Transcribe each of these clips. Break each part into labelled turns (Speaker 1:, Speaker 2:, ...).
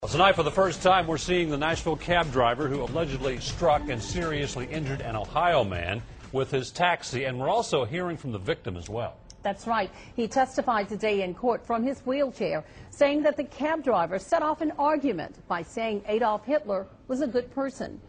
Speaker 1: Tonight, for the first time, we're seeing the Nashville cab driver who allegedly struck and seriously injured an Ohio man with his taxi, and we're also hearing from the victim as well.
Speaker 2: That's right. He testified today in court from his wheelchair, saying that the cab driver set off an argument by saying Adolf Hitler was a good person.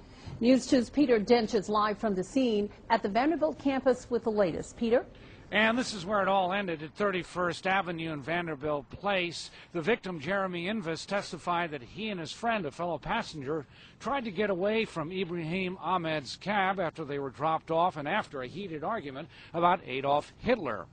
Speaker 2: News 2's Peter Dench is live from the scene at the Vanderbilt campus with the latest. Peter?
Speaker 3: And this is where it all ended at 31st Avenue and Vanderbilt Place. The victim, Jeremy Invis, testified that he and his friend, a fellow passenger, tried to get away from Ibrahim Ahmed's cab after they were dropped off and after a heated argument about Adolf Hitler.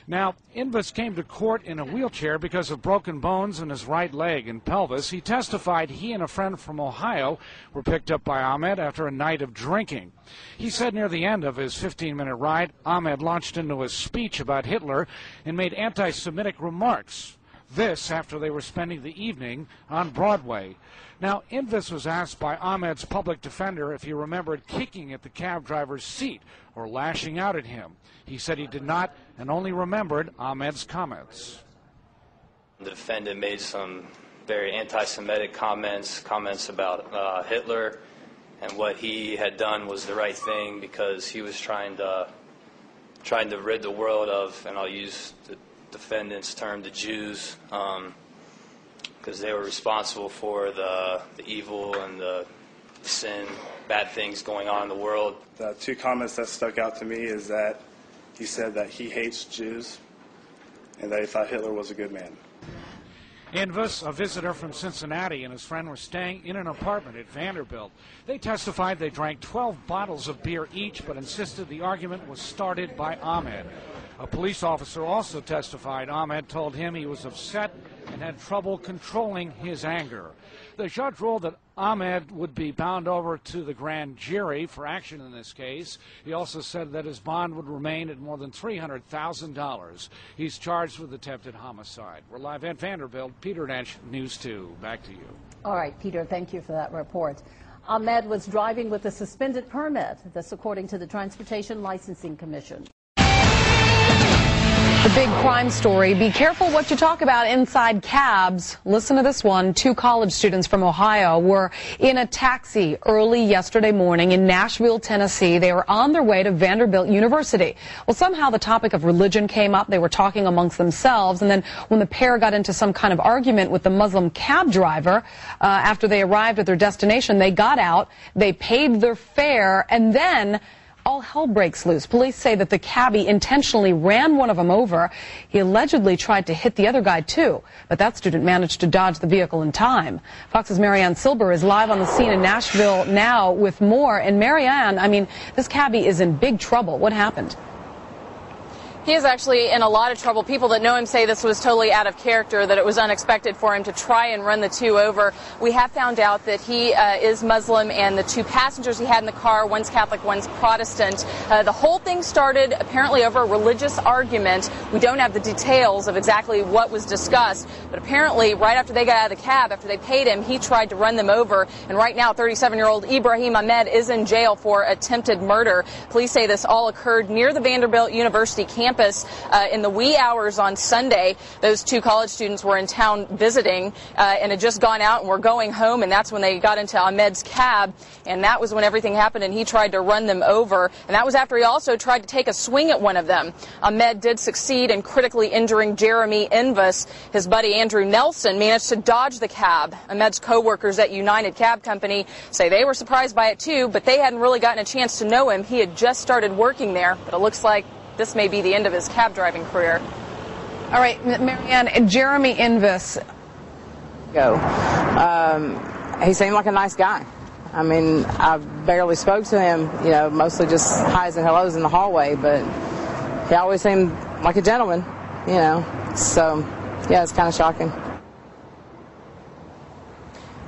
Speaker 3: Now, Invis came to court in a wheelchair because of broken bones in his right leg and pelvis. He testified he and a friend from Ohio were picked up by Ahmed after a night of drinking. He said near the end of his 15-minute ride, Ahmed launched into a speech about Hitler and made anti-Semitic remarks. This after they were spending the evening on Broadway. Now, Invis was asked by Ahmed's public defender if he remembered kicking at the cab driver's seat or lashing out at him. He said he did not and only remembered Ahmed's comments.
Speaker 4: The defendant made some very anti-Semitic comments about Hitler, and what he had done was the right thing because he was trying to rid the world of, and I'll use the defendant's term, the Jews, because they were responsible for the evil and the sin, bad things going on in the world.
Speaker 5: The two comments that stuck out to me is that he said that he hates Jews and that he thought Hitler was a good man.
Speaker 3: Invis, a visitor from Cincinnati, and his friend were staying in an apartment at Vanderbilt. They testified they drank 12 bottles of beer each, but insisted the argument was started by Ahmed. A police officer also testified Ahmed told him he was upset and had trouble controlling his anger. The judge ruled that Ahmed would be bound over to the grand jury for action in this case. He also said that his bond would remain at more than $300,000. He's charged with attempted homicide. We're live at Vanderbilt. Peter Dench, News 2. Back to you.
Speaker 2: All right, Peter, thank you for that report. Ahmed was driving with a suspended permit. This according to the Transportation Licensing Commission.
Speaker 6: The big crime story. Be careful what you talk about inside cabs. Listen to this one. Two college students from Ohio were in a taxi early yesterday morning in Nashville, Tennessee. They were on their way to Vanderbilt University. Well, somehow the topic of religion came up. They were talking amongst themselves. And then when the pair got into some kind of argument with the Muslim cab driver, after they arrived at their destination, they got out, they paid their fare, and then all hell breaks loose. Police say that the cabbie intentionally ran one of them over. He allegedly tried to hit the other guy, too, but that student managed to dodge the vehicle in time. Fox's Marianne Silber is live on the scene in Nashville now with more. And Marianne, I mean, this cabbie is in big trouble. What happened?
Speaker 7: He is actually in a lot of trouble. People that know him say this was totally out of character, that it was unexpected for him to try and run the two over. We have found out that he is Muslim, and the two passengers he had in the car, one's Catholic, one's Protestant. The whole thing started apparently over a religious argument. We don't have the details of exactly what was discussed, but apparently right after they got out of the cab, after they paid him, he tried to run them over. And right now, 37-year-old Ibrahim Ahmed is in jail for attempted murder. Police say this all occurred near the Vanderbilt University campus in the wee hours on Sunday. Those two college students were in town visiting and had just gone out and were going home, and that's when they got into Ahmed's cab, and that was when everything happened, and he tried to run them over, and that was after he also tried to take a swing at one of them. Ahmed did succeed in critically injuring Jeremy Invis. His buddy Andrew Nelson managed to dodge the cab. Ahmed's co-workers at United Cab Company say they were surprised by it too, but they hadn't really gotten a chance to know him. He had just started working there, but it looks like this may be the end of his cab driving career.
Speaker 6: All right, Marianne, Jeremy Invis.
Speaker 8: He seemed like a nice guy. I mean, I barely spoke to him, you know, mostly just highs and hellos in the hallway, but he always seemed like a gentleman, you know. So, yeah, it's kind of shocking.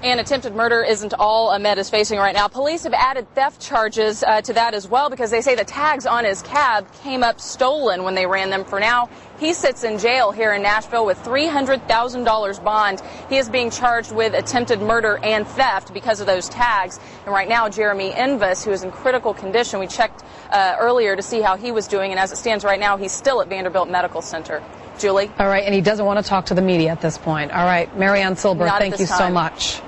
Speaker 7: And attempted murder isn't all Ahmed is facing right now. Police have added theft charges to that as well because they say the tags on his cab came up stolen when they ran them. For now, he sits in jail here in Nashville with $300,000 bond. He is being charged with attempted murder and theft because of those tags. And right now, Jeremy Invis, who is in critical condition, we checked earlier to see how he was doing, and as it stands right now, he's still at Vanderbilt Medical Center. Julie.
Speaker 6: All right, and he doesn't want to talk to the media at this point. All right, Marianne Silber,
Speaker 7: Not at
Speaker 6: thank
Speaker 7: this
Speaker 6: you so
Speaker 7: time.
Speaker 6: much.